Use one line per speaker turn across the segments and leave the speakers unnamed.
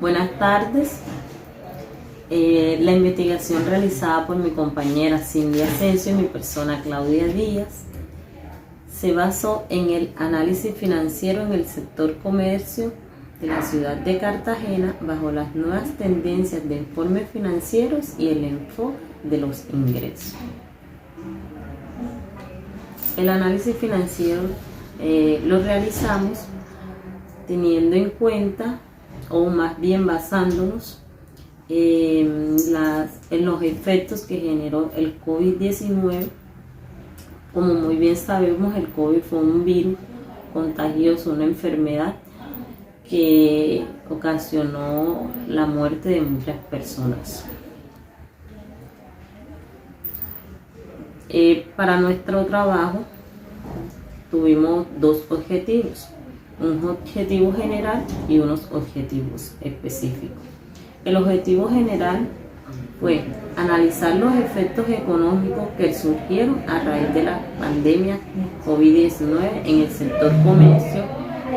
Buenas tardes. La investigación realizada por mi compañera Cindy Asensio y mi persona Claudia Díaz se basó en el análisis financiero en el sector comercio de la ciudad de Cartagena bajo las nuevas tendencias de informes financieros y el enfoque de los ingresos. El análisis financiero lo realizamos teniendo en cuenta, o más bien basándonos en los efectos que generó el COVID-19. Como muy bien sabemos, el COVID fue un virus contagioso, una enfermedad que ocasionó la muerte de muchas personas. Para nuestro trabajo tuvimos dos objetivos, un objetivo general y unos objetivos específicos. El objetivo general fue analizar los efectos económicos que surgieron a raíz de la pandemia COVID-19 en el sector comercio,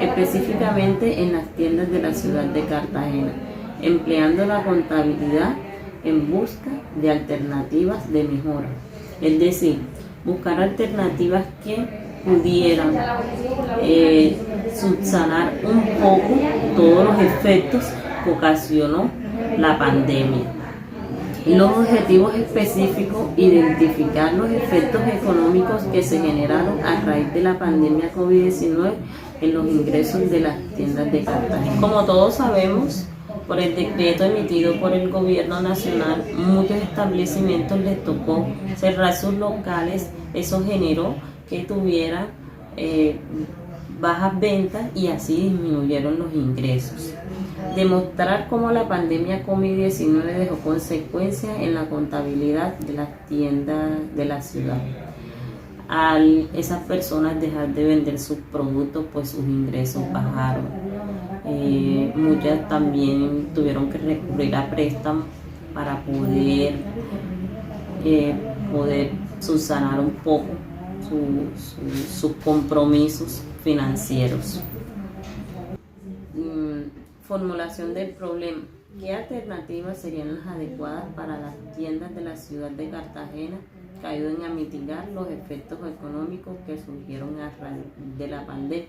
específicamente en las tiendas de la ciudad de Cartagena, empleando la contabilidad en busca de alternativas de mejora, es decir, buscar alternativas que pudieran subsanar un poco todos los efectos que ocasionó la pandemia. Los objetivos específicos: identificar los efectos económicos que se generaron a raíz de la pandemia COVID-19 en los ingresos de las tiendas de Cartagena. Como todos sabemos, por el decreto emitido por el gobierno nacional, muchos establecimientos les tocó cerrar sus locales. Eso generó que tuvieran bajas ventas y así disminuyeron los ingresos. Demostrar cómo la pandemia COVID-19 dejó consecuencias en la contabilidad de las tiendas de la ciudad. Al esas personas dejar de vender sus productos, pues sus ingresos bajaron. Muchas también tuvieron que recurrir a préstamos para poder subsanar un poco sus compromisos financieros. Formulación del problema. ¿Qué alternativas serían las adecuadas para las tiendas de la ciudad de Cartagena que ayuden a mitigar los efectos económicos que surgieron a raíz de la pandemia?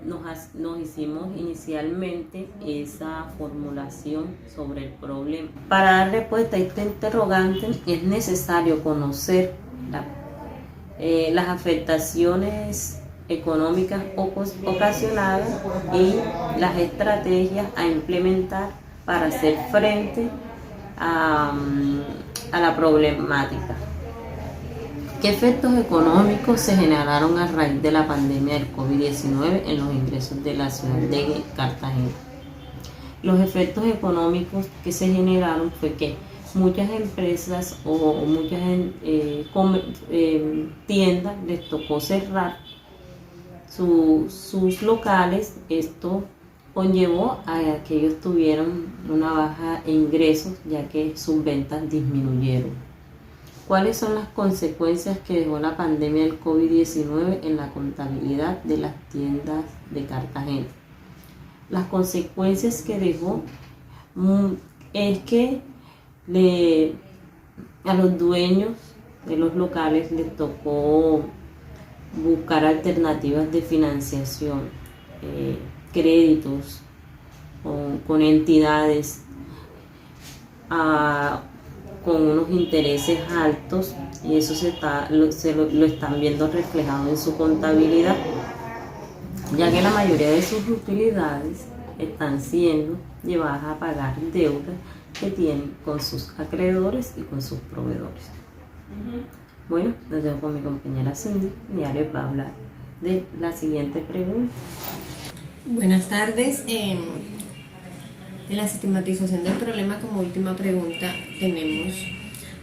Nos hicimos inicialmente esa formulación sobre el problema. Para dar respuesta a este interrogante es necesario conocer las afectaciones económicas ocasionadas y las estrategias a implementar para hacer frente a la problemática. ¿Qué efectos económicos se generaron a raíz de la pandemia del COVID-19 en los ingresos de la ciudad de Cartagena? Los efectos económicos que se generaron fue que muchas empresas o muchas tiendas les tocó cerrar sus locales. Esto conllevó a que ellos tuvieran una baja en ingresos, ya que sus ventas disminuyeron. ¿Cuáles son las consecuencias que dejó la pandemia del COVID-19 en la contabilidad de las tiendas de Cartagena? Las consecuencias que dejó es que a los dueños de los locales les tocó buscar alternativas de financiación, créditos con entidades con unos intereses altos, y eso lo están viendo reflejado en su contabilidad, ya que la mayoría de sus utilidades están siendo llevadas a pagar deudas que tienen con sus acreedores y con sus proveedores. Bueno, les dejo con mi compañera Cindy, y ya les va a hablar de la siguiente pregunta.
Buenas tardes. En la sistematización del problema, como última pregunta, tenemos: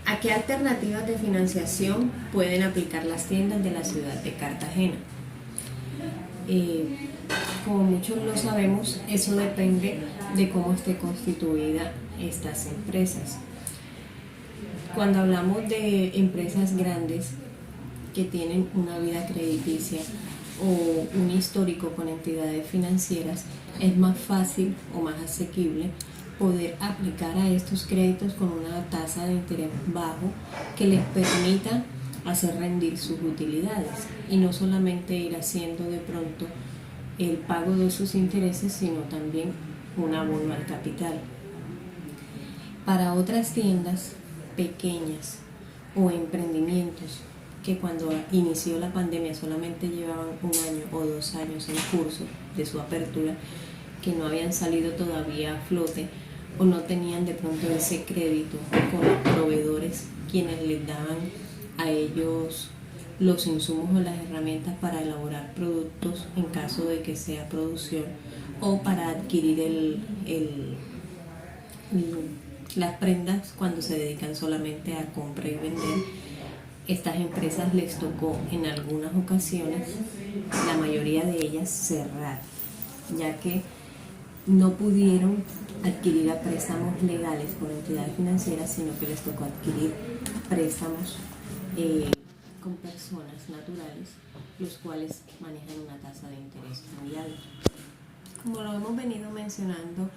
¿a qué alternativas de financiación pueden aplicar las tiendas de la ciudad de Cartagena? Como muchos lo sabemos, eso depende de cómo esté constituida estas empresas. Cuando hablamos de empresas grandes que tienen una vida crediticia o un histórico con entidades financieras, es más fácil o más asequible poder aplicar a estos créditos con una tasa de interés bajo que les permita hacer rendir sus utilidades y no solamente ir haciendo de pronto el pago de sus intereses, sino también un abono al capital. Para otras tiendas pequeñas o emprendimientos que cuando inició la pandemia solamente llevaban 1 año o 2 años en curso de su apertura, que no habían salido todavía a flote o no tenían de pronto ese crédito con los proveedores quienes les daban a ellos los insumos o las herramientas para elaborar productos en caso de que sea producción o para adquirir las prendas cuando se dedican solamente a compra y vender. Estas empresas les tocó en algunas ocasiones, la mayoría de ellas, cerrar, ya que no pudieron adquirir a préstamos legales con entidades financieras, sino que les tocó adquirir préstamos con personas naturales, los cuales manejan una tasa de interés muy alta. Como lo hemos venido mencionando,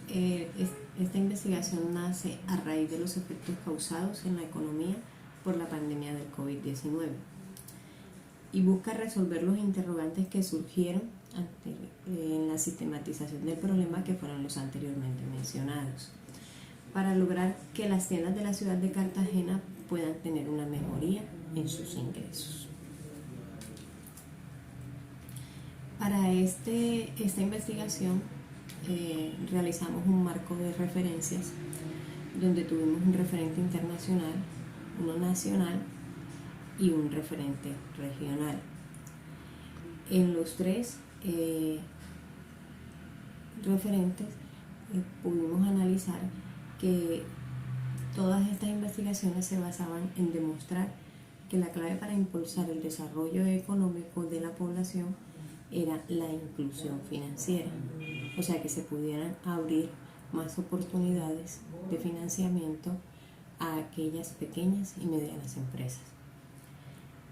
esta investigación nace a raíz de los efectos causados en la economía por la pandemia del COVID-19 y busca resolver los interrogantes que surgieron en la sistematización del problema, que fueron los anteriormente mencionados, para lograr que las tiendas de la ciudad de Cartagena puedan tener una mejoría en sus ingresos. Para esta investigación realizamos un marco de referencias donde tuvimos un referente internacional, uno nacional y un referente regional. En los tres referentes pudimos analizar que todas estas investigaciones se basaban en demostrar que la clave para impulsar el desarrollo económico de la población era la inclusión financiera, o sea, que se pudieran abrir más oportunidades de financiamiento a aquellas pequeñas y medianas empresas.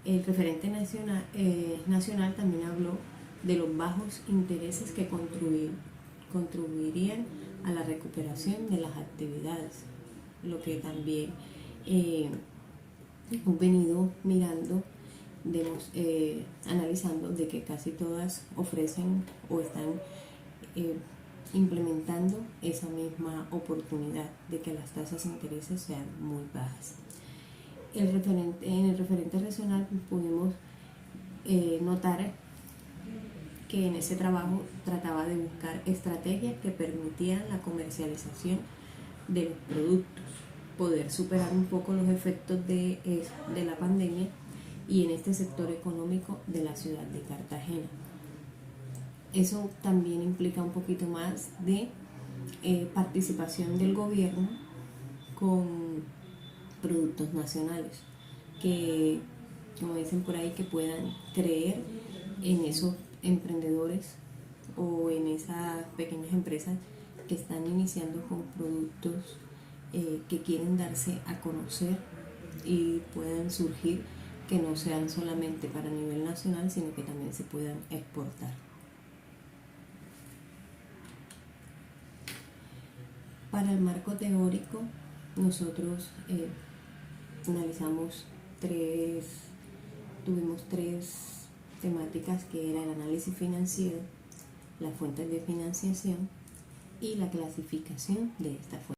El referente nacional también habló de los bajos intereses que contribuirían a la recuperación de las actividades, lo que también hemos venido mirando, analizando de que casi todas ofrecen o están implementando esa misma oportunidad de que las tasas de intereses sean muy bajas. En el referente regional pudimos notar que en ese trabajo trataba de buscar estrategias que permitieran la comercialización de los productos, poder superar un poco los efectos de la pandemia y en este sector económico de la ciudad de Cartagena. Eso también implica un poquito más de participación del gobierno con productos nacionales, que, como dicen por ahí, que puedan creer en esos emprendedores o en esas pequeñas empresas que están iniciando con productos que quieren darse a conocer y puedan surgir, que no sean solamente para nivel nacional, sino que también se puedan exportar. Para el marco teórico, nosotros tuvimos tres temáticas, que era el análisis financiero, las fuentes de financiación y la clasificación de esta fuente.